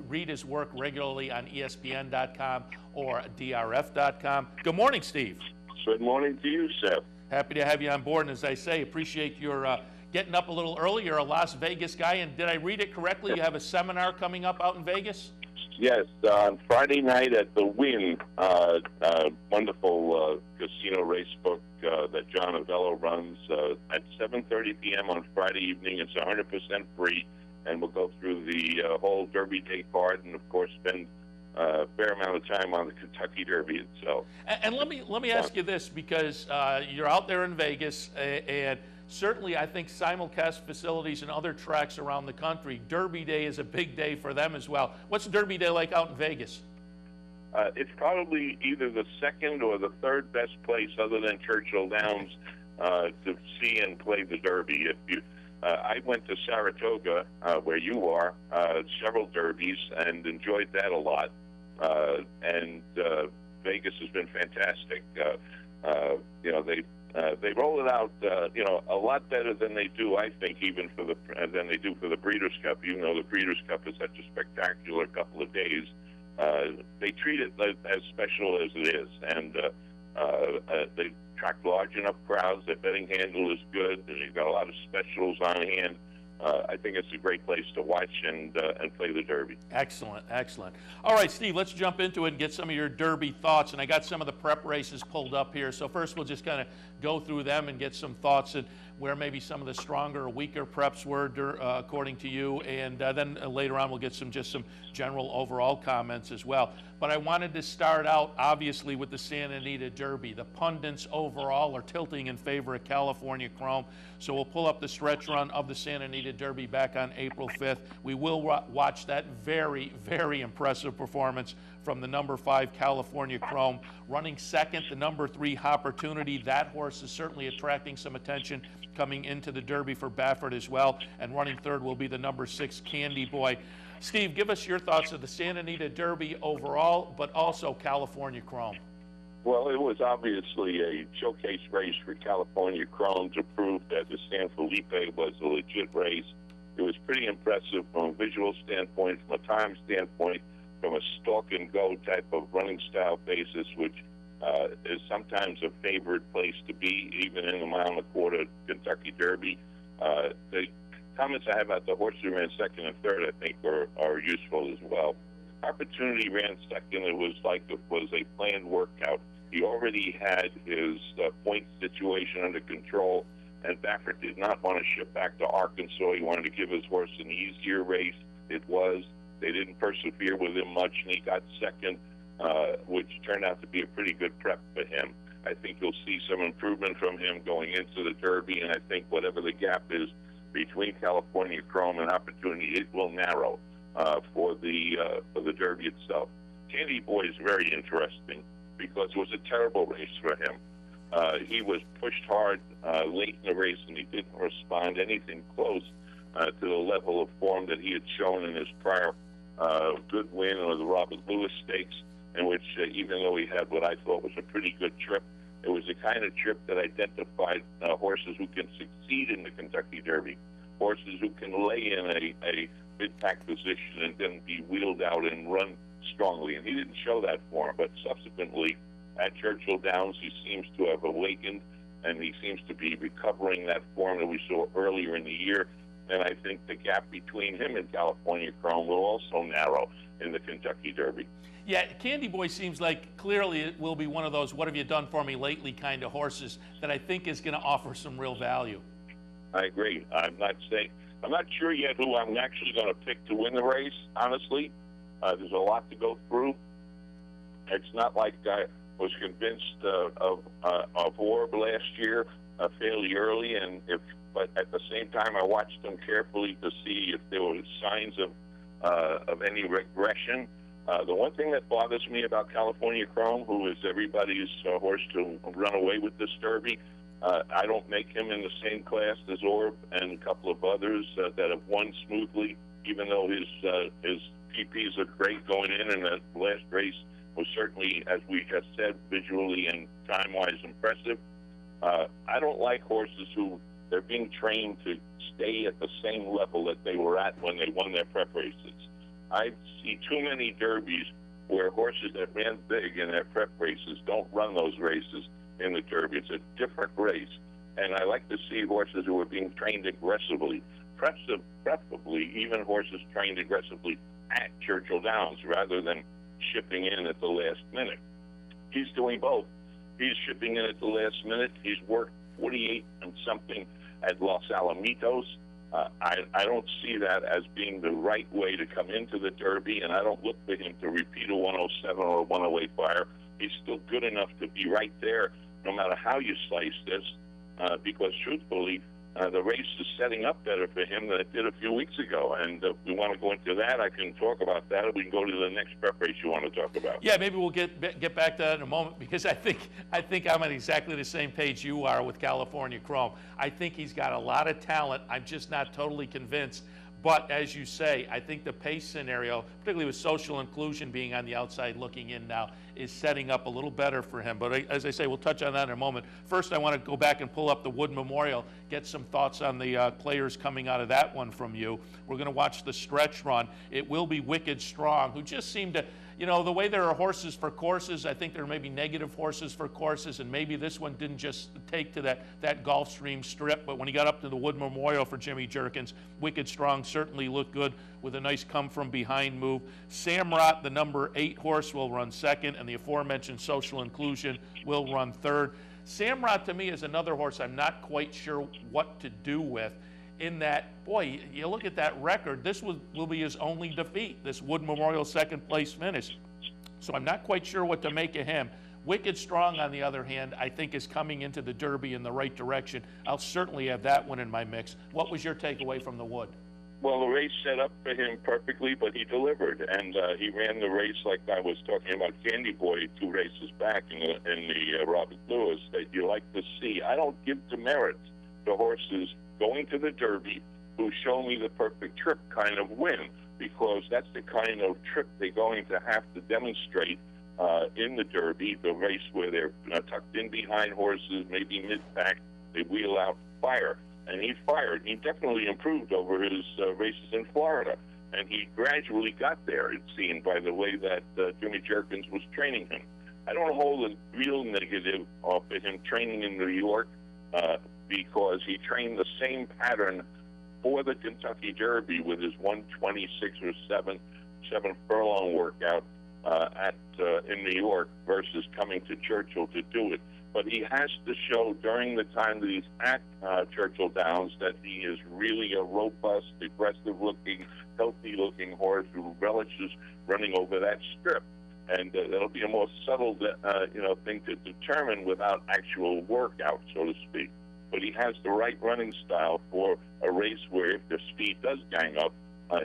read his work regularly on ESPN.com or DRF.com. Good morning, Steve. Good morning to you, Seth. Happy to have you on board, and as I say, appreciate your getting up a little early. You're a Las Vegas guy, and did I read it correctly? You have a seminar coming up out in Vegas? Yes, on Friday night at the Wynn, wonderful casino race book that John Avello runs at 7:30 p.m. on Friday evening. It's 100% free, and we'll go through the whole Derby Day card, and of course spend a fair amount of time on the Kentucky Derby itself. And let me ask you this, because you're out there in Vegas, and certainly I think simulcast facilities and other tracks around the country, Derby Day is a big day for them as well. What's Derby Day like out in Vegas? It's probably either the second or the third best place other than Churchill Downs to see and play the Derby. I went to Saratoga, where you are, several derbies, and enjoyed that a lot. And Vegas has been fantastic. They roll it out, a lot better than they do, I think, even than they do for the Breeders' Cup. Even though the Breeders' Cup is such a spectacular couple of days, they treat it as special as it is, and they attract large enough crowds. Their betting handle is good, and they've got a lot of specials on hand. I think it's a great place to watch and play the Derby. Excellent, excellent. All right, Steve, let's jump into it and get some of your Derby thoughts. And I got some of the prep races pulled up here. So first we'll just kind of go through them and get some thoughts. And where maybe some of the stronger or weaker preps were, according to you, and then later on we'll get just some general overall comments as well. But I wanted to start out, obviously, with the Santa Anita Derby. The pundits overall are tilting in favor of California Chrome, so we'll pull up the stretch run of the Santa Anita Derby back on April 5th. We will watch that very, very impressive performance from the number 5 California Chrome. Running second, the number 3 Opportunity. That horse is certainly attracting some attention coming into the Derby for Baffert as well. And running third will be the number 6 Candy Boy. Steve, give us your thoughts of the Santa Anita Derby overall, but also California Chrome. Well, it was obviously a showcase race for California Chrome to prove that the San Felipe was a legit race. It was pretty impressive from a visual standpoint, from a time standpoint, from a stalk and go type of running style basis, which is sometimes a favored place to be, even in the mile and a quarter Kentucky Derby. The comments I have about the horse who ran second and third, I think, are useful as well. Opportunity ran second. It was like it was a planned workout. He already had his point situation under control, and Baffert did not want to ship back to Arkansas. He wanted to give his horse an easier race. It was. They didn't persevere with him much, and he got second, which turned out to be a pretty good prep for him. I think you'll see some improvement from him going into the Derby, and I think whatever the gap is between California Chrome and Opportunity, it will narrow for the Derby itself. Candy Boy is very interesting because it was a terrible race for him. He was pushed hard late in the race, and he didn't respond anything close to the level of form that he had shown in his prior good win with the Robert Lewis Stakes, in which even though he had what I thought was a pretty good trip, it was the kind of trip that identified horses who can succeed in the Kentucky Derby, horses who can lay in a mid-pack position and then be wheeled out and run strongly. And he didn't show that form, but subsequently at Churchill Downs, he seems to have awakened, and he seems to be recovering that form that we saw earlier in the year. And I think the gap between him and California Chrome will also narrow in the Kentucky Derby. Yeah, Candy Boy seems like clearly it will be one of those what have you done for me lately kind of horses that I think is going to offer some real value. I agree. I'm not sure yet who I'm actually going to pick to win the race, honestly. There's a lot to go through. It's not like I was convinced of Orb last year fairly early, but at the same time I watched them carefully to see if there were signs of any regression. The one thing that bothers me about California Chrome, who is everybody's horse to run away with this Derby, I don't make him in the same class as Orb and a couple of others that have won smoothly, even though his PPs are great going in, and the last race was certainly, as we just said, visually and time-wise impressive. I don't like horses who they're being trained to stay at the same level that they were at when they won their prep races. I see too many derbies where horses that ran big in their prep races don't run those races in the Derby. It's a different race, and I like to see horses who are being trained aggressively, preferably even horses trained aggressively at Churchill Downs rather than shipping in at the last minute. He's doing both. He's shipping in at the last minute. He's worked 48 and something at Los Alamitos. I don't see that as being the right way to come into the Derby, and I don't look for him to repeat a 107 or a 108 fire. He's still good enough to be right there no matter how you slice this, because truthfully, the race is setting up better for him than it did a few weeks ago. And if we want to go into that, I can talk about that, or we can go to the next prep race you want to talk about. Yeah, maybe we'll get back to that in a moment, because I think I'm on exactly the same page you are with California Chrome. I think he's got a lot of talent. I'm just not totally convinced. But as you say, I think the pace scenario, particularly with social inclusion being on the outside looking in now, is setting up a little better for him. But as I say, we'll touch on that in a moment. First, I want to go back and pull up the Wood Memorial, get some thoughts on the players coming out of that one from you. We're going to watch the stretch run. It will be Wicked Strong, who just seemed to, you know, the way there are horses for courses, I think there may be negative horses for courses, and maybe this one didn't just take to that Gulfstream strip, but when he got up to the Wood Memorial for Jimmy Jerkins, Wicked Strong certainly looked good with a nice come-from-behind move. Samrat, the number 8 horse, will run second, and the aforementioned Social Inclusion will run third. Samrat, to me, is another horse I'm not quite sure what to do with, in that, boy, you look at that record, this will be his only defeat, this Wood Memorial second place finish. So I'm not quite sure what to make of him. Wicked Strong, on the other hand, I think is coming into the Derby in the right direction. I'll certainly have that one in my mix. What was your takeaway from the Wood? Well, the race set up for him perfectly, but he delivered, and he ran the race like I was talking about Candy Boy 2 races back in the Robert Lewis that you like to see. I don't give demerit to horses going to the Derby who show me the perfect trip kind of win, because that's the kind of trip they're going to have to demonstrate in the Derby, the race where they're tucked in behind horses, maybe mid-pack, they wheel out, fire. And he fired. He definitely improved over his races in Florida. And he gradually got there, it seemed, by the way that Jimmy Jerkins was training him. I don't hold a real negative off of him training in New York because he trained the same pattern for the Kentucky Derby with his 126 or 7 furlong workout in New York versus coming to Churchill to do it. But he has to show during the time that he's at Churchill Downs that he is really a robust, aggressive-looking, healthy-looking horse who relishes running over that strip. And that'll be a more subtle, thing to determine without actual workout, so to speak. But he has the right running style for a race where if the speed does gang up,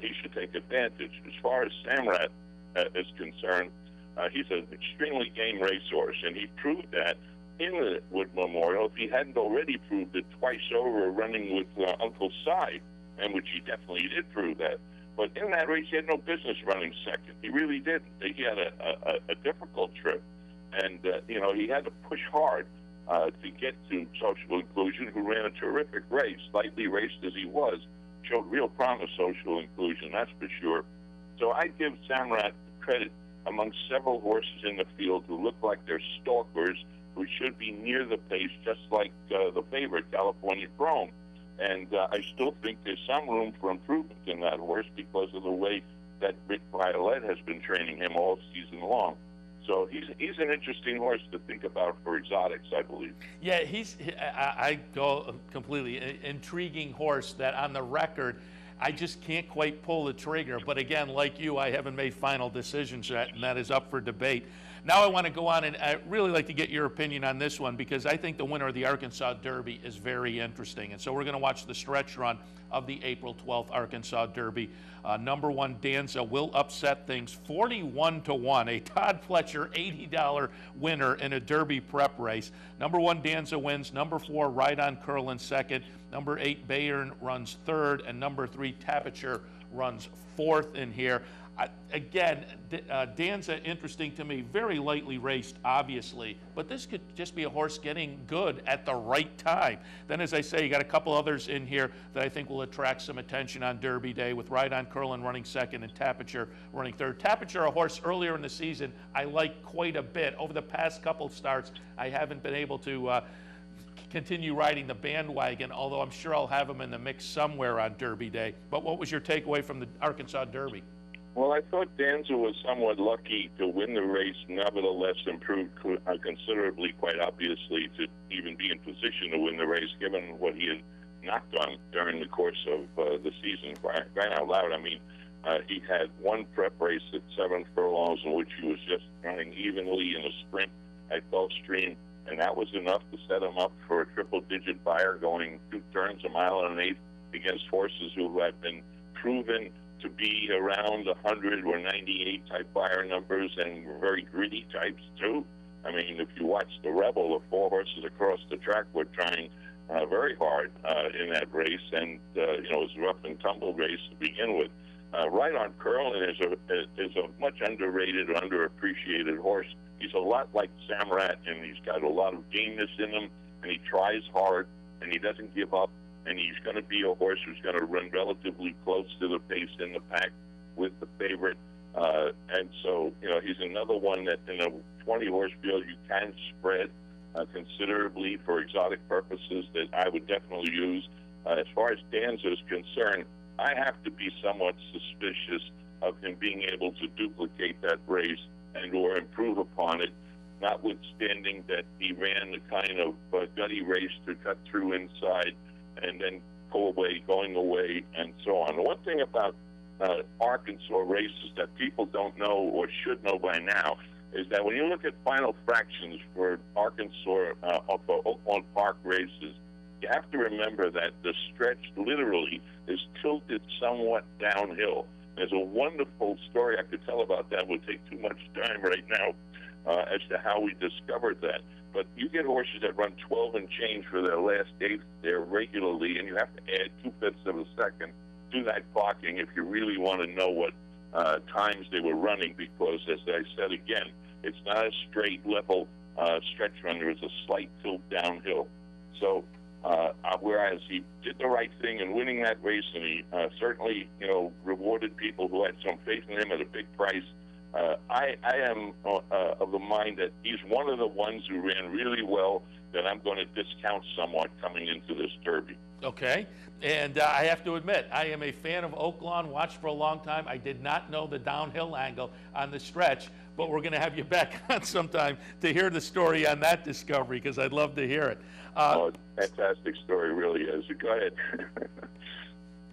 he should take advantage. As far as Samrat is concerned, he's an extremely game racehorse, and he proved that in the Wood Memorial. If he hadn't already proved it twice over running with Uncle Si, and which he definitely did prove that. But in that race, he had no business running second. He really didn't. He had a difficult trip, and he had to push hard to get to Social Inclusion, who ran a terrific race, lightly raced as he was, showed real promise, Social Inclusion, that's for sure. So I give Samrat credit among several horses in the field who look like they're stalkers, who should be near the pace, just like the favorite, California Chrome. And I still think there's some room for improvement in that horse because of the way that Rick Violet has been training him all season long. So he's an interesting horse to think about for exotics, I believe. Yeah, I go completely. Intriguing horse that on the record, I just can't quite pull the trigger. But again, like you, I haven't made final decisions yet, and that is up for debate. Now I want to go on, and I'd really like to get your opinion on this one because I think the winner of the Arkansas Derby is very interesting. And so we're going to watch the stretch run of the April 12th Arkansas Derby. Number 1, Danza, will upset things 41-1. A Todd Fletcher $80 winner in a Derby prep race. Number 1, Danza wins. Number 4, Ride on Curlin second. Number 8, Bayern runs third. And number 3, Tapiture runs fourth in here. Again, Danza, interesting to me, very lightly raced, obviously, but this could just be a horse getting good at the right time. Then, as I say, you got a couple others in here that I think will attract some attention on Derby Day, with Ride on Curlin running second and Tapiture running third. Tapiture, a horse earlier in the season, I like quite a bit. Over the past couple of starts, I haven't been able to continue riding the bandwagon, although I'm sure I'll have him in the mix somewhere on Derby Day. But what was your takeaway from the Arkansas Derby? Well, I thought Danza was somewhat lucky to win the race, nevertheless improved considerably, quite obviously, to even be in position to win the race, given what he had not done during the course of the season. Right out loud, I mean, he had one prep race at 7 furlongs in which he was just running evenly in a sprint at Gulfstream, and that was enough to set him up for a triple-digit buyer going 2 turns, 1 mile and 1/8 against horses who had been proven to be around 100 or 98 type buyer numbers and very gritty types too. I mean, if you watch the Rebel, the 4 horses across the track were trying very hard in that race, and it was a rough and tumble race to begin with. Ride on Curlin is a much underrated or underappreciated horse. He's a lot like Samrat, and he's got a lot of gameness in him, and he tries hard, and he doesn't give up. And he's going to be a horse who's going to run relatively close to the pace in the pack with the favorite. And so, he's another one that in a 20-horse field you can spread considerably for exotic purposes that I would definitely use. As far as Danza is concerned, I have to be somewhat suspicious of him being able to duplicate that race and or improve upon it, notwithstanding that he ran the kind of gutty race to cut through inside and then going away, and so on. The one thing about Arkansas races that people don't know or should know by now is that when you look at final fractions for Arkansas for Oaklawn Park races, you have to remember that the stretch literally is tilted somewhat downhill. There's a wonderful story I could tell about that. It would take too much time right now as to how we discovered that. But you get horses that run 12 and change for their last eighth there regularly, and you have to add 2/5 of a second to that clocking if you really want to know what times they were running, because, as I said again, it's not a straight, level stretch run. There is a slight tilt downhill. So whereas he did the right thing in winning that race, and he certainly, rewarded people who had some faith in him at a big price, I am of the mind that he's one of the ones who ran really well that I'm going to discount somewhat coming into this Derby. Okay, and I have to admit, I am a fan of Oaklawn, watched for a long time. I did not know the downhill angle on the stretch, but we're going to have you back on sometime to hear the story on that discovery, because I'd love to hear it. Fantastic story, really is. Go ahead.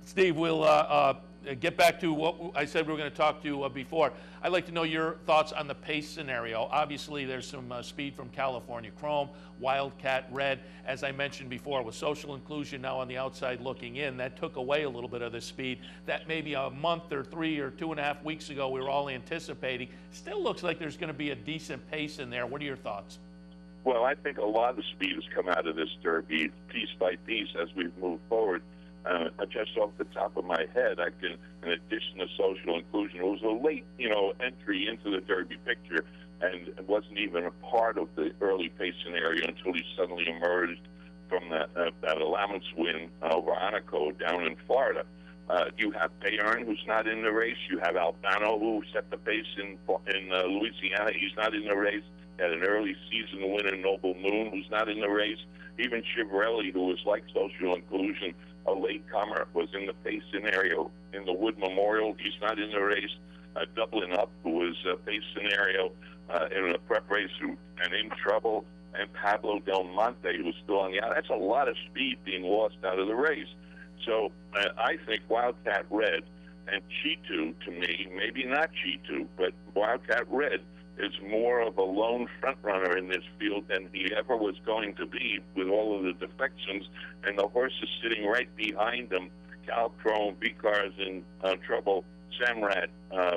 Steve, we'll get back to what I said we were going to talk to before. I'd like to know your thoughts on the pace scenario. Obviously, there's some speed from California Chrome, Wildcat Red. As I mentioned before, with Social Inclusion now on the outside looking in, that took away a little bit of the speed that maybe a month or 3 or 2.5 weeks ago we were all anticipating. Still looks like there's going to be a decent pace in there. What are your thoughts? Well, I think a lot of the speed has come out of this Derby piece by piece as we've moved forward. Just off the top of my head, I can, in addition to Social Inclusion, it was a late, entry into the Derby picture, and it wasn't even a part of the early pace scenario until he suddenly emerged from that allowance win over Anaco down in Florida. You have Bayern, who's not in the race. You have Albano, who set the pace in Louisiana. He's not in the race. Had an early season winner, Noble Moon, who's not in the race. Even Chivarelli, who was like Social Inclusion, a latecomer, was in the pace scenario in the Wood Memorial. He's not in the race. Dublin Up, who was a pace scenario in a prep race and in trouble. And Pablo Del Monte, who's still on the out. That's a lot of speed being lost out of the race. So I think Wildcat Red and Cheetu, to me, maybe not Cheetu, but Wildcat Red is more of a lone front runner in this field than he ever was going to be with all of the defections, and the horses sitting right behind him. Cal Chrome, Vicar's in trouble, Samrat,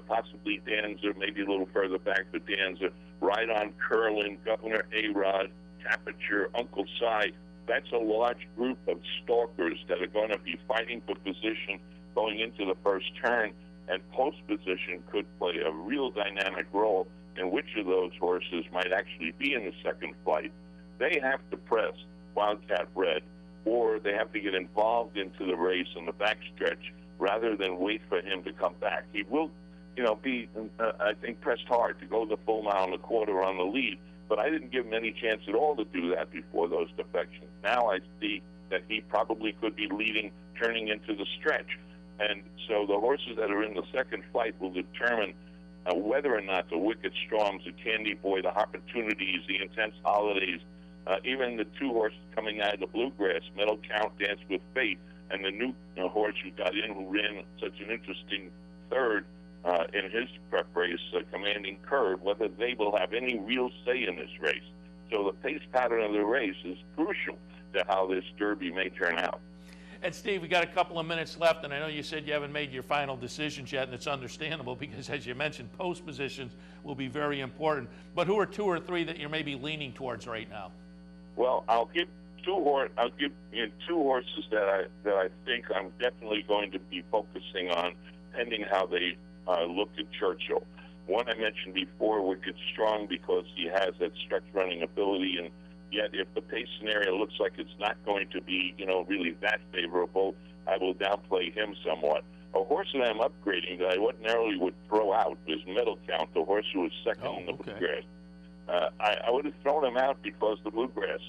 possibly Danza, maybe a little further back for Danza, Right on Curlin, Governor A-Rod, Tapiture, Uncle Si. That's a large group of stalkers that are going to be fighting for position going into the first turn, and post position could play a real dynamic role in which of those horses might actually be in the second flight. They have to press Wildcat Red, or they have to get involved into the race in the backstretch rather than wait for him to come back. He will, be, I think, pressed hard to go the full mile and a quarter on the lead, but I didn't give him any chance at all to do that before those defections. Now I see that he probably could be leading, turning into the stretch. And so the horses that are in the second flight will determine whether or not the Wicked Storms, the Candy Boy, the Opportunities, the Intense Holidays, even the two horses coming out of the Bluegrass, Metal Count, Dance with Fate, and the new horse who got in, who ran such an interesting third in his prep race, Commanding Curve, whether they will have any real say in this race. So the pace pattern of the race is crucial to how this Derby may turn out. And Steve, we got a couple of minutes left, and I know you said you haven't made your final decisions yet, and it's understandable because, as you mentioned, post positions will be very important. But who are 2 or 3 that you're maybe leaning towards right now? Well, I'll give two horses that I think I'm definitely going to be focusing on, pending how they look at Churchill. One I mentioned before, Wicked Strong, because he has that stretch running ability, and yet if the pace scenario looks like it's not going to be, really that favorable, I will downplay him somewhat. a horse that I'm upgrading that I ordinarily would throw out is Metal Count, the horse who was second in the bluegrass. I would have thrown him out because the bluegrass,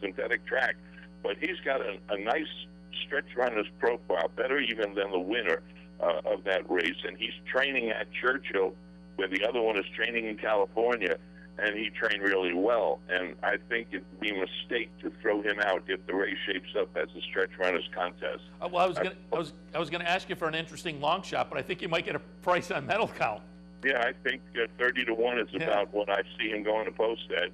synthetic track. But he's got a nice stretch runner's profile, better even than the winner of that race. And he's training at Churchill, where the other one is training in California, and he trained really well. And I think it'd be a mistake to throw him out if the race shapes up as a stretch runners contest. Well, I was going to ask you for an interesting long shot, but I think you might get a price on Metal Count. Yeah, I think 30 to 1 is about what I see him going to post at,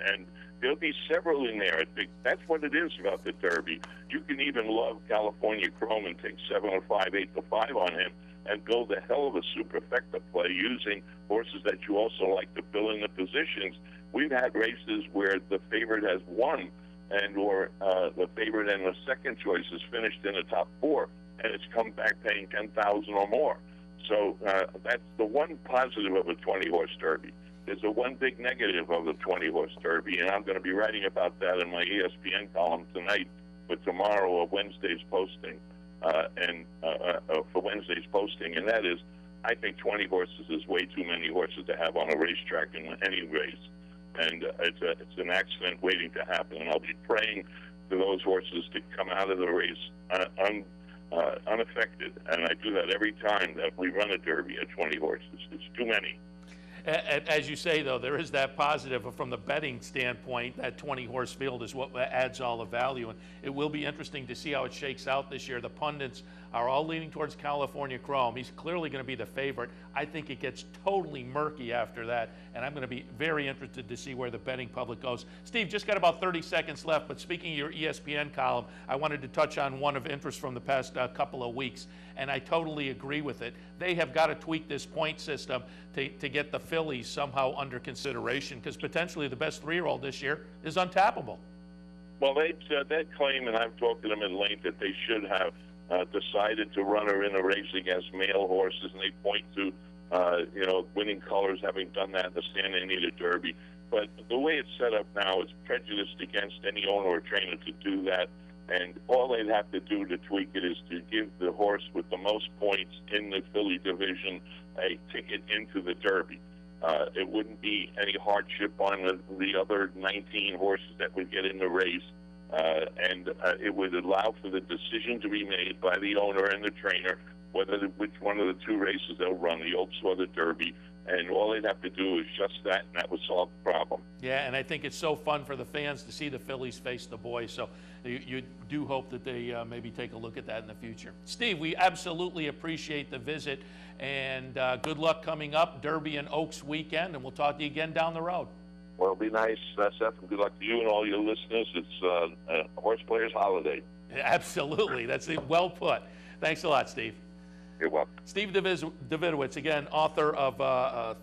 and there'll be several in there. I think that's what it is about the Derby. You can even love California Chrome and take 7 or 5, 8 to 5 on him, and build a hell of a superfecta play using horses that you also like to fill in the positions. We've had races where the favorite has won, or the favorite and the second choice has finished in the top 4, and it's come back paying $10,000 or more. So that's the one positive of a 20-horse Derby. There's a one big negative of the 20-horse Derby, and I'm going to be writing about that in my ESPN column tonight for tomorrow or Wednesday's posting, for Wednesday's posting, and that is, I think 20 horses is way too many horses to have on a racetrack in any race, and it's an accident waiting to happen, and I'll be praying for those horses to come out of the race unaffected, and I do that every time that we run a Derby at 20 horses. It's too many. As you say, though, there is that positive from the betting standpoint. That 20-horse field is what adds all the value, and it will be interesting to see how it shakes out this year. The pundits are all leaning towards California Chrome. He's clearly going to be the favorite. I think it gets totally murky after that, and I'm going to be very interested to see where the betting public goes. Steve, just got about 30 seconds left, but speaking of your ESPN column, I wanted to touch on one of interest from the past couple of weeks, and I totally agree with it. They have got to tweak this point system to get the fillies somehow under consideration, because potentially the best 3-year-old this year is untappable. Well, they claim, and I've talked to them at length, that they should have decided to run her in a race against male horses, and they point to, Winning Colors having done that in the Santa Anita Derby. But the way it's set up now, it's prejudiced against any owner or trainer to do that, and all they'd have to do to tweak it is to give the horse with the most points in the filly division a ticket into the Derby. It wouldn't be any hardship on the other 19 horses that would get in the race. And it would allow for the decision to be made by the owner and the trainer which one of the 2 races they'll run, the Oaks or the Derby, and all they'd have to do is just that, and that would solve the problem. Yeah, and I think it's so fun for the fans to see the fillies face the boys, so you do hope that they maybe take a look at that in the future. Steve, we absolutely appreciate the visit, and good luck coming up, Derby and Oaks weekend, and we'll talk to you again down the road. Well, it'll be nice, Seth, and good luck to you and all your listeners. It's a horse player's holiday. Absolutely. That's well put. Thanks a lot, Steve. You're welcome. Steve Davidowitz, again, author of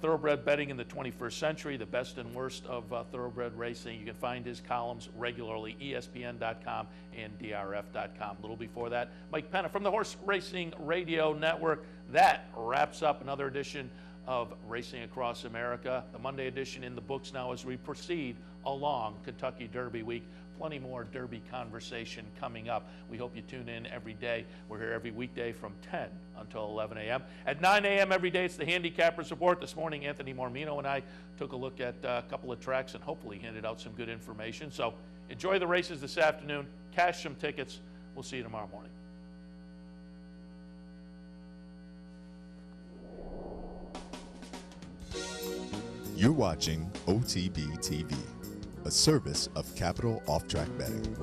Thoroughbred Betting in the 21st Century, the best and worst of thoroughbred racing. You can find his columns regularly, ESPN.com and DRF.com. A little before that, Mike Penna from the Horse Racing Radio Network. That wraps up another edition of Racing Across America. The Monday edition in the books now as we proceed along Kentucky Derby Week. Plenty more Derby conversation coming up. We hope you tune in every day. We're here every weekday from 10 until 11 a.m. At 9 a.m. every day, it's the Handicappers Report. This morning, Anthony Mormino and I took a look at a couple of tracks and hopefully handed out some good information. So enjoy the races this afternoon. Cash some tickets. We'll see you tomorrow morning. You're watching OTB TV, a service of Capital Off-Track Betting.